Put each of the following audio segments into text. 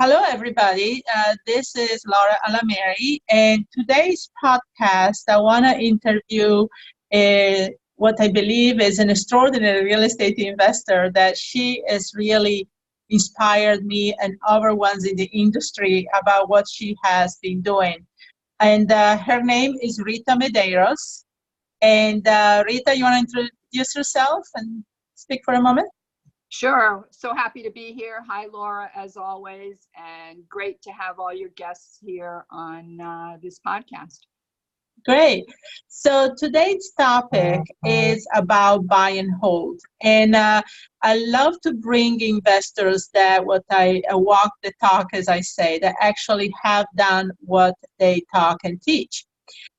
Hello, everybody. This is Laura Alameri, and today's podcast, I want to interview what I believe is an extraordinary real estate investor that she has really inspired me and other ones in the industry about what she has been doing. And her name is Rita Medeiros. And Rita, you want to introduce yourself and speak for a moment? Sure. So happy to be here. Hi, Laura, as always, and great to have all your guests here on this podcast. Great. So today's topic is about buy and hold. And I love to bring investors that what I walk the talk, as I say, that actually have done what they talk and teach.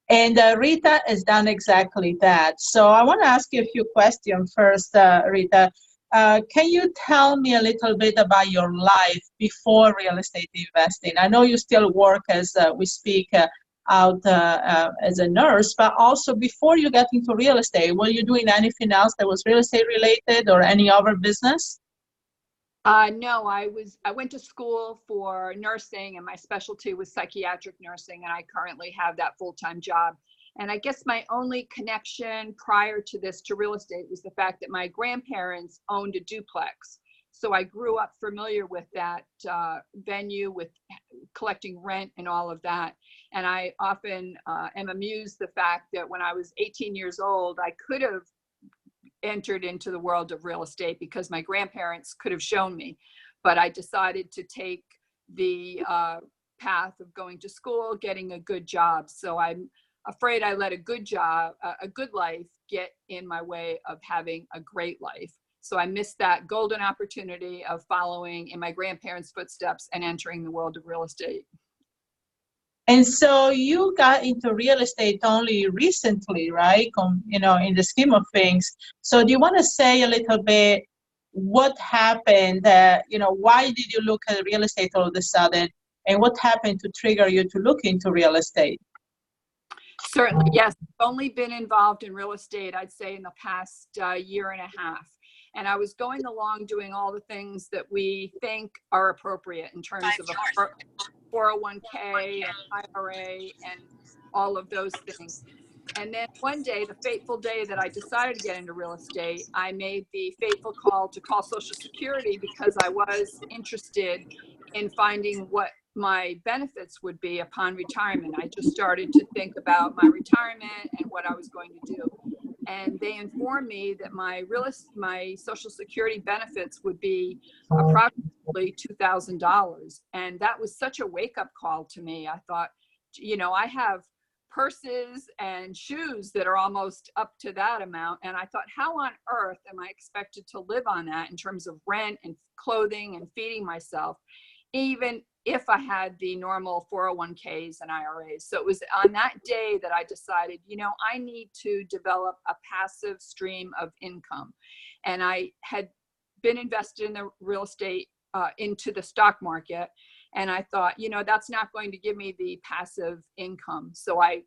And Rita has done exactly that. So I want to ask you a few questions first, Rita. Can you tell me a little bit about your life before real estate investing? I know you still work as we speak out as a nurse, but also before you got into real estate, were you doing anything else that was real estate related or any other business? No, I went to school for nursing, and my specialty was psychiatric nursing, and I currently have that full-time job. And I guess my only connection prior to this to real estate was the fact that my grandparents owned a duplex. So I grew up familiar with that venue, with collecting rent and all of that. And I often am amused the fact that when I was 18 years old, I could have entered into the world of real estate because my grandparents could have shown me. But I decided to take the path of going to school, getting a good job. So I'm afraid I let a good job, a good life get in my way of having a great life. So I missed that golden opportunity of following in my grandparents' footsteps and entering the world of real estate. And so you got into real estate only recently, right? In the scheme of things. So do you want to say a little bit what happened? Why did you look at real estate all of a sudden? And what happened to trigger you to look into real estate? Certainly, yes. I've only been involved in real estate, I'd say, in the past year and a half. And I was going along doing all the things that we think are appropriate in terms of a 401k and IRA and all of those things. And then one day, the fateful day that I decided to get into real estate, I made the fateful call to call Social Security because I was interested in finding what my benefits would be upon retirement. I just started to think about my retirement and what I was going to do. And they informed me that my Social Security benefits would be approximately $2,000. And that was such a wake-up call to me. I thought, I have purses and shoes that are almost up to that amount. And I thought, how on earth am I expected to live on that in terms of rent and clothing and feeding myself, even if I had the normal 401ks and IRAs. So it was on that day that I decided, I need to develop a passive stream of income. And I had been invested in the real estate into the stock market. And I thought, that's not going to give me the passive income. So I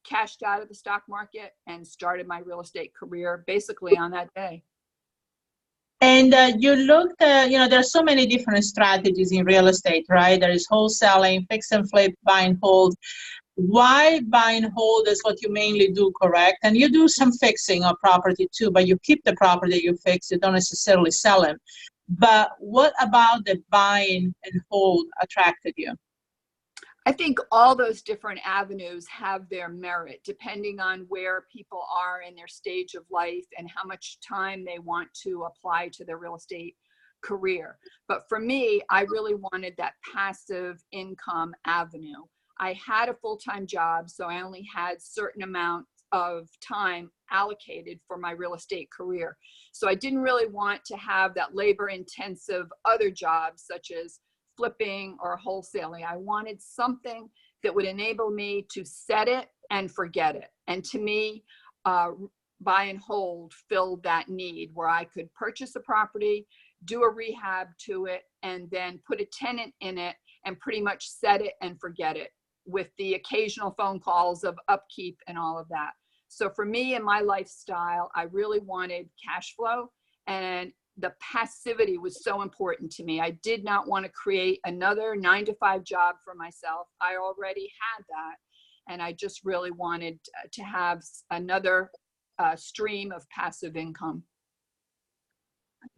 cashed out of the stock market and started my real estate career basically on that day. And you looked at, there's so many different strategies in real estate, right? There is wholesaling, fix and flip, buy and hold. Why buy and hold is what you mainly do, correct? And you do some fixing of property too, but you keep the property you fix, you don't necessarily sell them. But what about the buying and hold attracted you? I think all those different avenues have their merit depending on where people are in their stage of life and how much time they want to apply to their real estate career. But for me, I really wanted that passive income avenue. I had a full-time job, so I only had certain amount of time allocated for my real estate career. So I didn't really want to have that labor-intensive other jobs such as flipping or wholesaling. I wanted something that would enable me to set it and forget it. And to me, buy and hold filled that need where I could purchase a property, do a rehab to it, and then put a tenant in it and pretty much set it and forget it with the occasional phone calls of upkeep and all of that. So for me and my lifestyle, I really wanted cash flow And the passivity was so important to me. I did not want to create another 9-to-5 job for myself. I already had that. And I just really wanted to have another stream of passive income.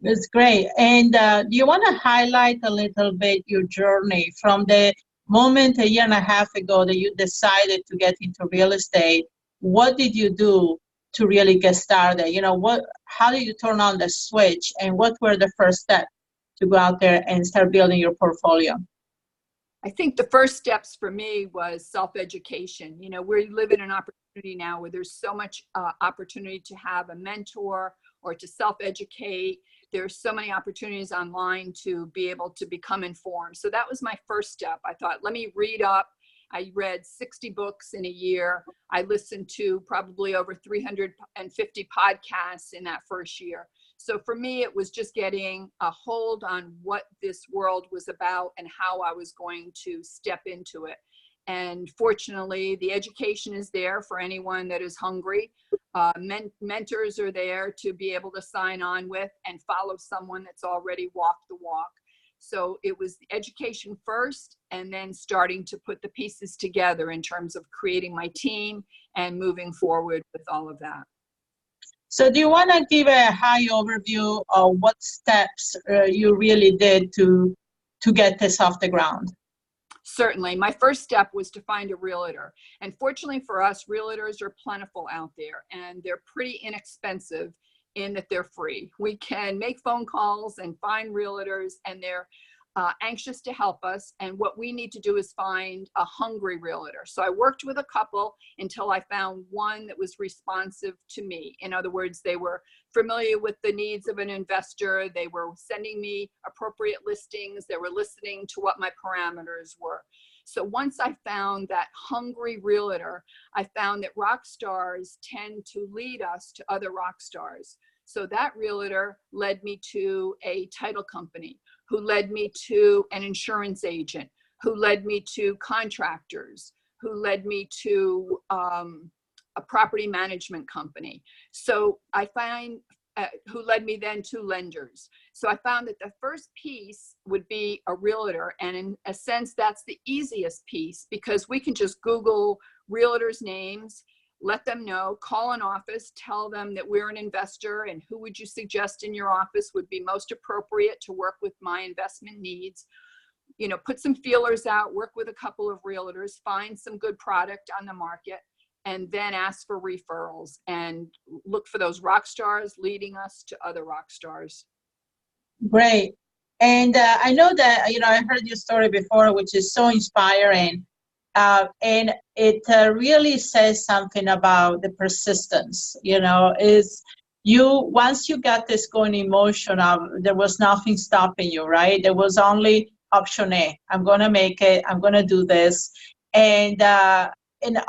That's great. And do you want to highlight a little bit your journey from the moment a year and a half ago that you decided to get into real estate? What did you do to really get started? You know, how did you turn on the switch, and what were the first steps to go out there and start building your portfolio? I think the first steps for me was self-education. You know, we live in an opportunity now where there's so much opportunity to have a mentor or to self-educate. There's so many opportunities online to be able to become informed. So that was my first step. I thought, let me read up. I read 60 books in a year. I listened to probably over 350 podcasts in that first year. So for me, it was just getting a hold on what this world was about and how I was going to step into it. And fortunately, the education is there for anyone that is hungry. Mentors are there to be able to sign on with and follow someone that's already walked the walk. So it was education first, and then starting to put the pieces together in terms of creating my team and moving forward with all of that. So do you want to give a high overview of what steps you really did to get this off the ground? Certainly. My first step was to find a realtor. And fortunately for us, realtors are plentiful out there, and they're pretty inexpensive in that they're free. We can make phone calls and find realtors, and they're anxious to help us. And what we need to do is find a hungry realtor. So I worked with a couple until I found one that was responsive to me. In other words, they were familiar with the needs of an investor. They were sending me appropriate listings. They were listening to what my parameters were. So once I found that hungry realtor, I found that rock stars tend to lead us to other rock stars. So that realtor led me to a title company, who led me to an insurance agent, who led me to contractors, who led me to a property management company. So I find who led me then to lenders. So I found that the first piece would be a realtor. And in a sense, that's the easiest piece, because we can just Google realtors' names, let them know, call an office, tell them that we're an investor and who would you suggest in your office would be most appropriate to work with my investment needs. You know, put some feelers out, work with a couple of realtors, find some good product on the market, and then ask for referrals and look for those rock stars leading us to other rock stars. Great. And I know that, you know, I heard your story before, which is so inspiring. And it really says something about the persistence, you know, is once you got this going emotion of, there was nothing stopping you, right? There was only option A. I'm going to make it. I'm going to do this. And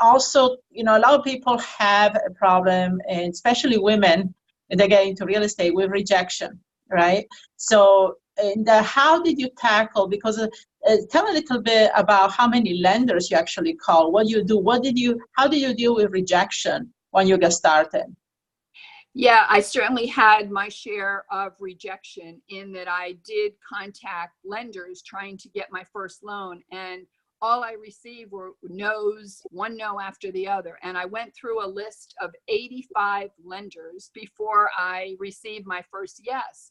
also, you know, a lot of people have a problem, and especially women, when they get into real estate, with rejection, right? So, and how did you tackle, because tell me a little bit about how many lenders you actually call, what you do, how did you deal with rejection when you got started? Yeah, I certainly had my share of rejection, in that I did contact lenders trying to get my first loan, and all I received were no's, one no after the other. And I went through a list of 85 lenders before I received my first yes.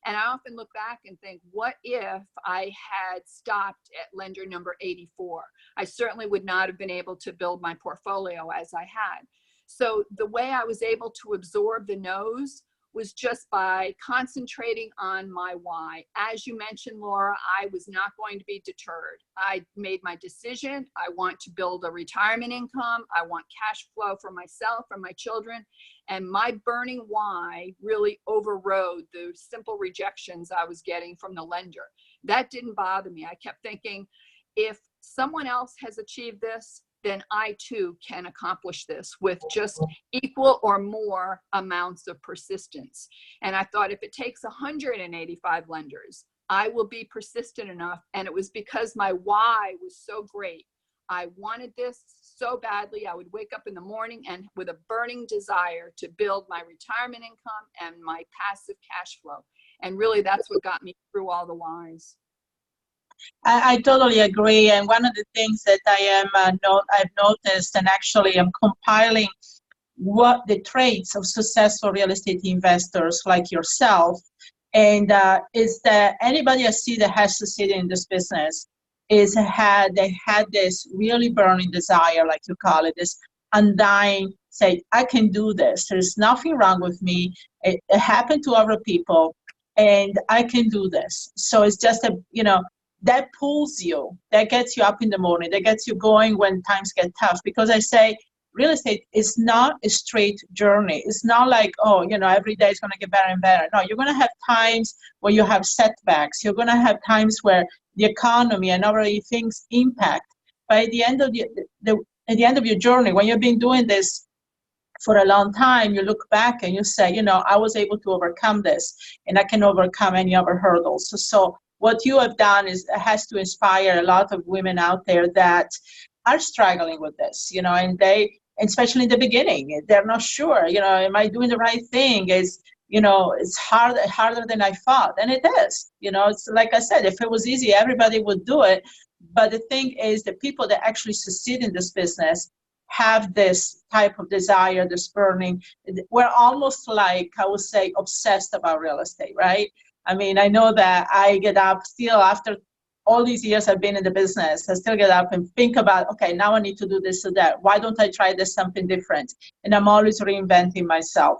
And I often look back and think, what if I had stopped at lender number 84? I certainly would not have been able to build my portfolio as I had. So the way I was able to absorb the no's was just by concentrating on my why. As you mentioned, Laura, I was not going to be deterred. I made my decision. I want to build a retirement income. I want cash flow for myself and my children. And my burning why really overrode the simple rejections I was getting from the lender. That didn't bother me. I kept thinking, if someone else has achieved this, then I too can accomplish this with just equal or more amounts of persistence. And I thought, if it takes 185 lenders, I will be persistent enough. And it was because my why was so great. I wanted this so badly. I would wake up in the morning and with a burning desire to build my retirement income and my passive cash flow. And really, that's what got me through all the whys. I totally agree. And one of the things that I've noticed, and actually I'm compiling what the traits of successful real estate investors like yourself, and is that anybody I see that has succeeded in this business they had this really burning desire, like you call it, this undying say, I can do this. There's nothing wrong with me. It happened to other people, and I can do this. So it's just that pulls you, that gets you up in the morning, that gets you going when times get tough. Because I say real estate is not a straight journey. It's not like, every day is going to get better and better. No, you're going to have times where you have setbacks. You're going to have times where the economy and other things impact. But at the end of at the end of your journey, when you've been doing this for a long time, you look back and you say, I was able to overcome this, and I can overcome any other hurdles. So what you have done has to inspire a lot of women out there that are struggling with this, and especially in the beginning, they're not sure, am I doing the right thing? It's harder than I thought. And it is, it's like I said, if it was easy, everybody would do it. But the thing is, the people that actually succeed in this business have this type of desire, this burning. We're almost like, I would say, obsessed about real estate, right? I mean, I know that I get up still after all these years I've been in the business. I still get up and think about, okay, now I need to do this or that. Why don't I try this something different? And I'm always reinventing myself.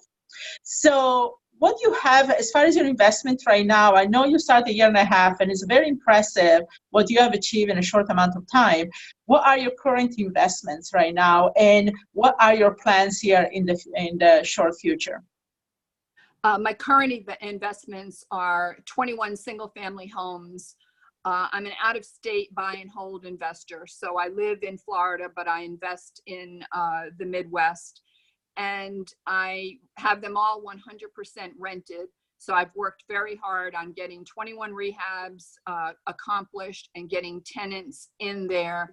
So what you have as far as your investment right now, I know you started a year and a half, and it's very impressive what you have achieved in a short amount of time. What are your current investments right now, and what are your plans here in the short future? My current investments are 21 single-family homes. I'm an out-of-state buy and hold investor. So I live in Florida, but I invest in the Midwest. And I have them all 100% rented. So I've worked very hard on getting 21 rehabs accomplished and getting tenants in there.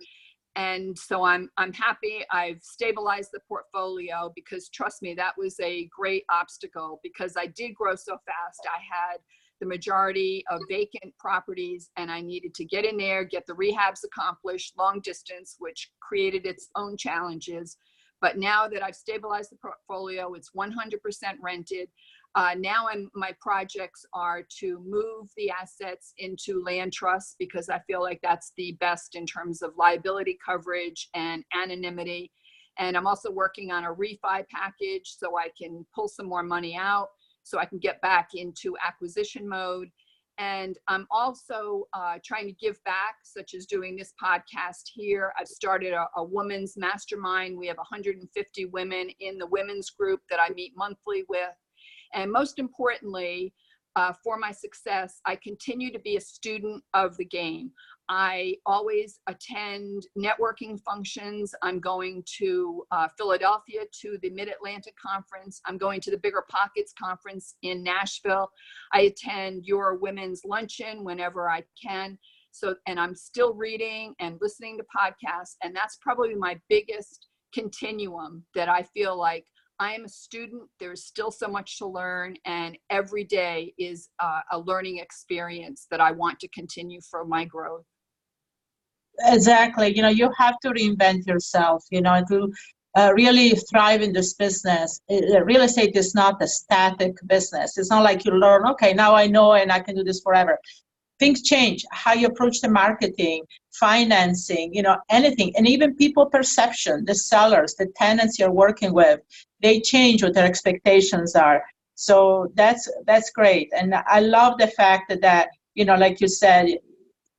And so I'm happy I've stabilized the portfolio, because trust me, that was a great obstacle, because I did grow so fast. I had the majority of vacant properties, and I needed to get in there, get the rehabs accomplished, long distance, which created its own challenges. But now that I've stabilized the portfolio, it's 100% rented. Now my projects are to move the assets into land trusts, because I feel like that's the best in terms of liability coverage and anonymity. And I'm also working on a refi package so I can pull some more money out, so I can get back into acquisition mode. And I'm also trying to give back, such as doing this podcast here. I've started a women's mastermind. We have 150 women in the women's group that I meet monthly with. And most importantly, for my success, I continue to be a student of the game. I always attend networking functions. I'm going to Philadelphia to the Mid-Atlantic Conference. I'm going to the Bigger Pockets Conference in Nashville. I attend your women's luncheon whenever I can. And I'm still reading and listening to podcasts. And that's probably my biggest continuum, that I feel like I am a student. There's still so much to learn, and every day is a learning experience that I want to continue for my growth. Exactly. You have to reinvent yourself, to really thrive in this business. Real estate is not a static business. It's not like you learn, okay, now I know and I can do this forever. Things change, how you approach the marketing, financing, anything. And even people perception, the sellers, the tenants you're working with, they change what their expectations are. So that's great. And I love the fact that, like you said,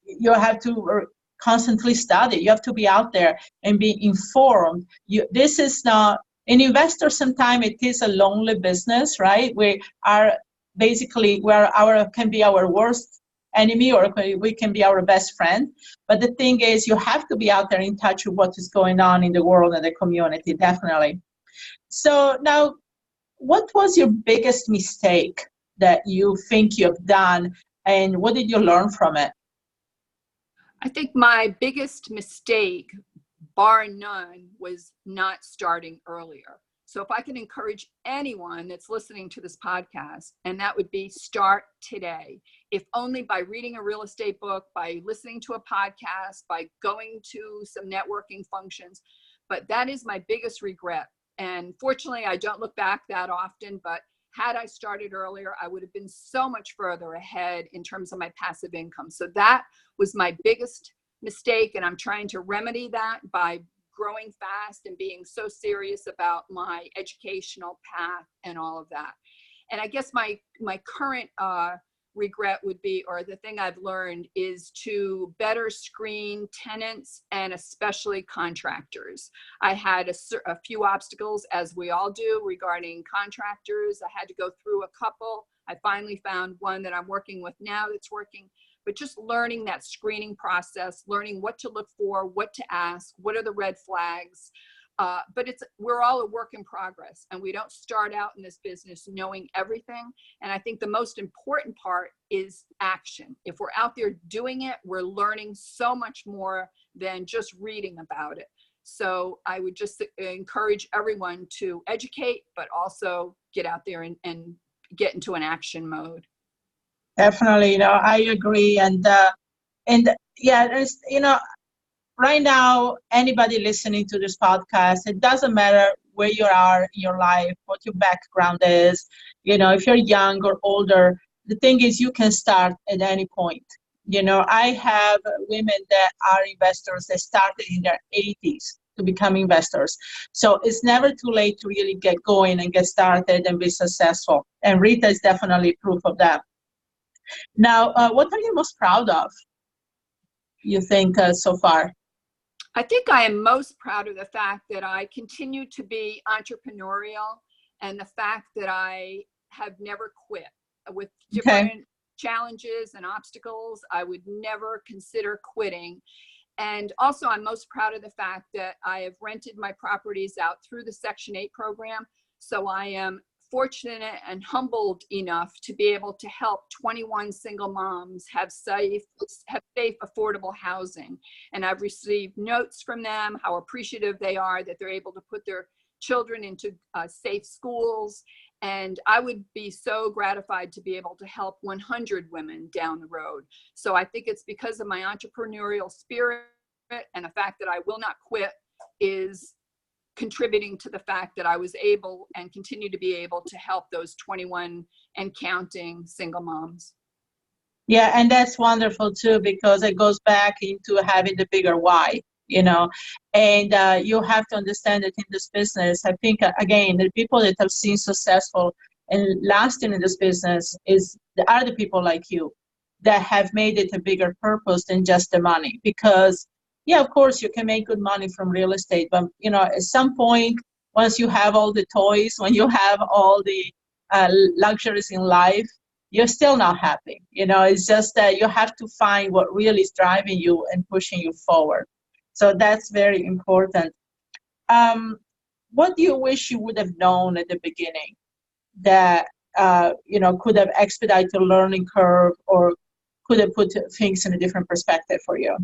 you have to constantly study. You have to be out there and be informed. This is not, an investor, sometimes it is a lonely business, right? We are basically, can be our worst enemy, or we can be our best friend. But the thing is, you have to be out there in touch with what is going on in the world and the community, definitely. So now, what was your biggest mistake that you think you've done, and what did you learn from it? I think my biggest mistake bar none, was not starting earlier. So if I can encourage anyone that's listening to this podcast, and that would be start today, if only by reading a real estate book, by listening to a podcast, by going to some networking functions. But that is my biggest regret. And fortunately, I don't look back that often, but had I started earlier, I would have been so much further ahead in terms of my passive income. So that was my biggest mistake. And I'm trying to remedy that by growing fast and being so serious about my educational path and all of that. And I guess my current regret would be, or the thing I've learned, is to better screen tenants and especially contractors. I had a few obstacles, as we all do, regarding contractors. I had to go through a couple. I finally found one that I'm working with now that's working. But just learning that screening process, learning what to look for, what to ask, what are the red flags. But we're all a work in progress, and we don't start out in this business knowing everything. And I think the most important part is action. If we're out there doing it, we're learning so much more than just reading about it. So I would just encourage everyone to educate, but also get out there and get into an action mode. Definitely, I agree. And yeah, there's, right now, anybody listening to this podcast, it doesn't matter where you are in your life, what your background is, if you're young or older, the thing is you can start at any point. I have women that are investors that started in their 80s to become investors. So it's never too late to really get going and get started and be successful. And Rita is definitely proof of that. Now, what are you most proud of, you think, so far? I think I am most proud of the fact that I continue to be entrepreneurial, and the fact that I have never quit. With different challenges and obstacles, I would never consider quitting. And also, I'm most proud of the fact that I have rented my properties out through the Section 8 program. So I am fortunate and humbled enough to be able to help 21 single moms have safe, affordable housing. And I've received notes from them, how appreciative they are that they're able to put their children into safe schools. And I would be so gratified to be able to help 100 women down the road. So I think it's because of my entrepreneurial spirit, and the fact that I will not quit is contributing to the fact that I was able and continue to be able to help those 21 and counting single moms. Yeah, and that's wonderful too, because it goes back into having the bigger why, and you have to understand that in this business, I think, again, the people that have seen successful and lasting in this business are the people like you that have made it a bigger purpose than just the money. Because yeah, of course, you can make good money from real estate, but at some point, once you have all the toys, when you have all the luxuries in life, you're still not happy. It's just that you have to find what really is driving you and pushing you forward. So that's very important. What do you wish you would have known at the beginning that could have expedited the learning curve, or could have put things in a different perspective for you?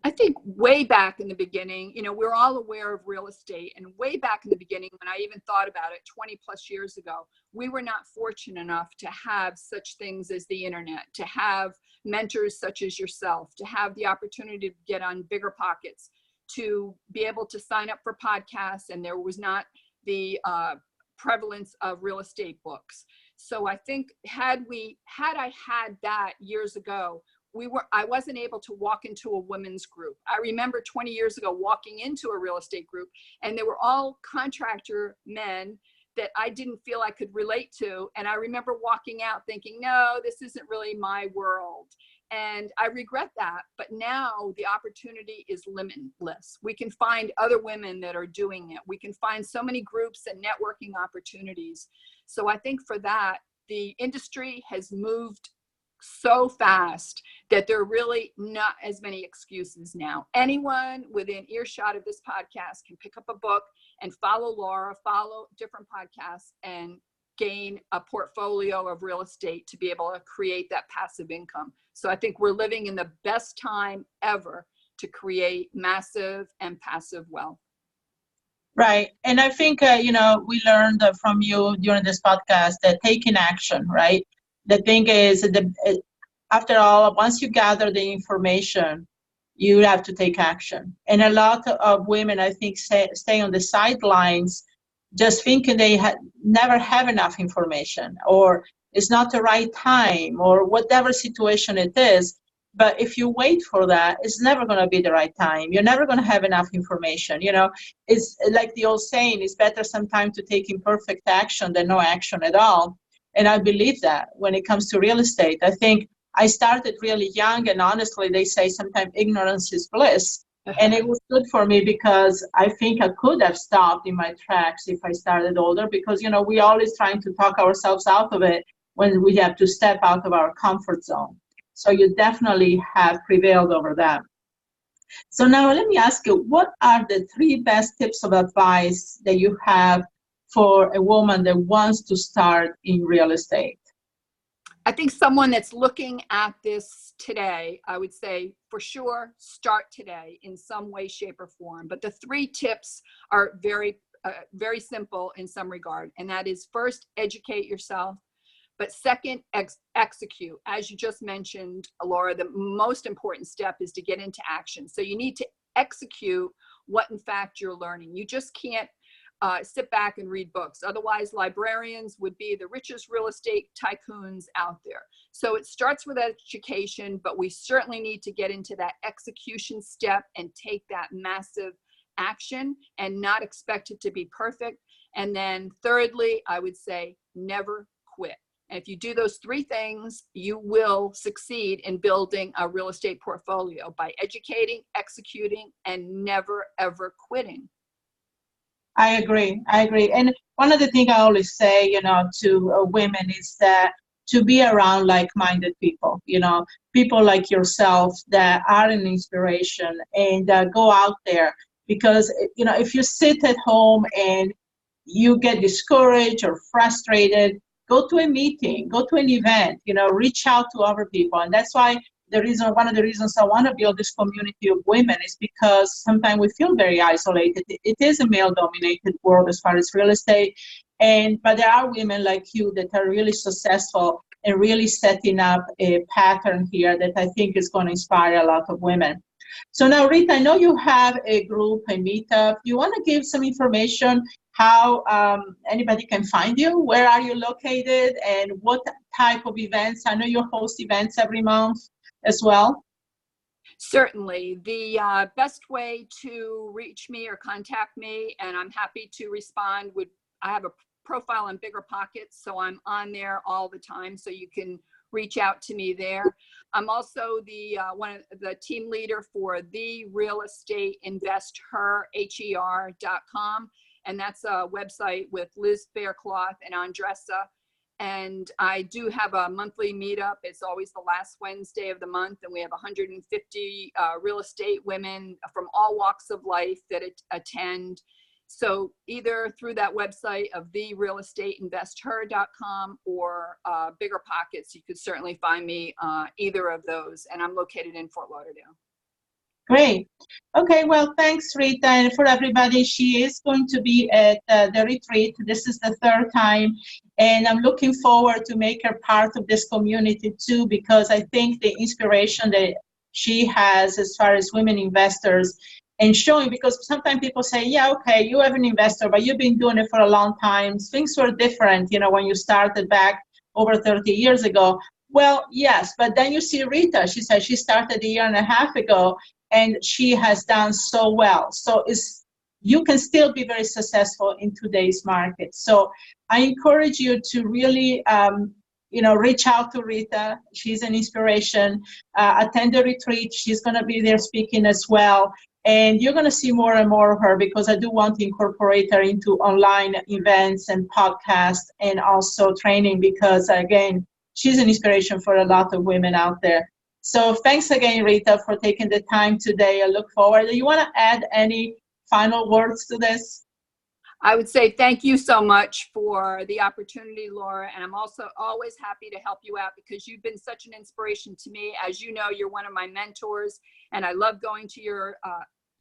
I think way back in the beginning, we're all aware of real estate, and way back in the beginning, when I even thought about it 20 plus years ago, we were not fortunate enough to have such things as the internet, to have mentors such as yourself, to have the opportunity to get on Bigger Pockets, to be able to sign up for podcasts, and there was not the prevalence of real estate books. So I think had I had that years ago, I wasn't able to walk into a women's group. I remember 20 years ago walking into a real estate group, and they were all contractor men that I didn't feel I could relate to. And I remember walking out thinking, no, this isn't really my world. And I regret that. But now the opportunity is limitless. We can find other women that are doing it. We can find so many groups and networking opportunities. So I think for that, the industry has moved so fast that there are really not as many excuses now. Anyone within earshot of this podcast can pick up a book and follow Laura, follow different podcasts, and gain a portfolio of real estate to be able to create that passive income. So I think we're living in the best time ever to create massive and passive wealth. Right. And I think, we learned from you during this podcast that taking action, right? The thing is, after all, once you gather the information, you have to take action. And a lot of women, I think, stay on the sidelines just thinking they never have enough information, or it's not the right time, or whatever situation it is. But if you wait for that, it's never going to be the right time. You're never going to have enough information. It's like the old saying, it's better sometimes to take imperfect action than no action at all. And I believe that when it comes to real estate. I think I started really young, and honestly, they say sometimes ignorance is bliss. And it was good for me because I think I could have stopped in my tracks if I started older, because, we always trying to talk ourselves out of it when we have to step out of our comfort zone. So you definitely have prevailed over that. So now let me ask you, what are the 3 best tips of advice that you have for a woman that wants to start in real estate? I think someone that's looking at this today, I would say for sure, start today in some way, shape, or form. But the 3 tips are very, very simple in some regard. And that is, first, educate yourself. But second, execute. As you just mentioned, Laura, the most important step is to get into action. So you need to execute what in fact you're learning. You just can't sit back and read books. Otherwise, librarians would be the richest real estate tycoons out there. So it starts with education, but we certainly need to get into that execution step and take that massive action and not expect it to be perfect. And then thirdly, I would say never quit. And if you do those 3 things, you will succeed in building a real estate portfolio by educating, executing, and never, ever quitting. I agree. And one of the things I always say, to women is that to be around like-minded people, people like yourself that are an inspiration, and go out there. Because, if you sit at home and you get discouraged or frustrated, go to a meeting, go to an event, reach out to other people. And that's why one of the reasons I want to build this community of women is because sometimes we feel very isolated. It is a male-dominated world as far as real estate, but there are women like you that are really successful and really setting up a pattern here that I think is going to inspire a lot of women. So now, Rita, I know you have a group, a meetup. You want to give some information how anybody can find you? Where are you located, and what type of events? I know you host events every month as well. Certainly. The best way to reach me or contact me, and I'm happy to respond, I have a profile on Bigger Pockets, so I'm on there all the time, so you can reach out to me there. I'm also the team leader for the Real Estate Invest Her, HER.com. And that's a website with Liz Faircloth and Andressa. And I do have a monthly meetup. It's always the last Wednesday of the month. And we have 150 real estate women from all walks of life that attend. So either through that website of therealestateinvesther.com or Bigger Pockets, you could certainly find me either of those. And I'm located in Fort Lauderdale. Great. Okay, well, thanks, Rita. And for everybody, she is going to be at the retreat. This is the 3rd time. And I'm looking forward to make her part of this community too, because I think the inspiration that she has as far as women investors and showing, because sometimes people say, yeah, okay, you have an investor, but you've been doing it for a long time. Things were different, when you started back over 30 years ago. Well, yes, but then you see Rita. She said she started a year and a half ago, and she has done so well. So you can still be very successful in today's market. So I encourage you to really, reach out to Rita. She's an inspiration. Attend the retreat. She's going to be there speaking as well. And you're going to see more and more of her, because I do want to incorporate her into online events and podcasts and also training, because, again, she's an inspiration for a lot of women out there. So thanks again, Rita, for taking the time today. I look forward. Do you want to add any final words to this? I would say thank you so much for the opportunity, Laura. And I'm also always happy to help you out because you've been such an inspiration to me. As you know, you're one of my mentors, and I love going to your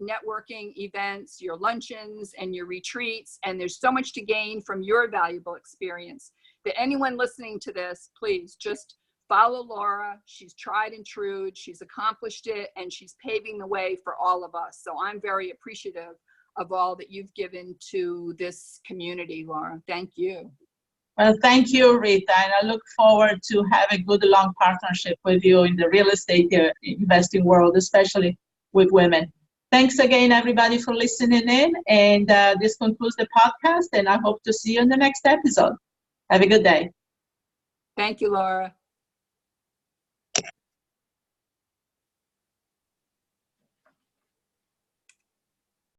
networking events, your luncheons, and your retreats. And there's so much to gain from your valuable experience that anyone listening to this, please just follow Laura. She's tried and true. She's accomplished it, and she's paving the way for all of us. So I'm very appreciative of all that you've given to this community, Laura. Thank you. Well, thank you, Rita, and I look forward to have a good long partnership with you in the real estate investing world, especially with women. Thanks again, everybody, for listening in, and this concludes the podcast, and I hope to see you in the next episode. Have a good day. Thank you, Laura.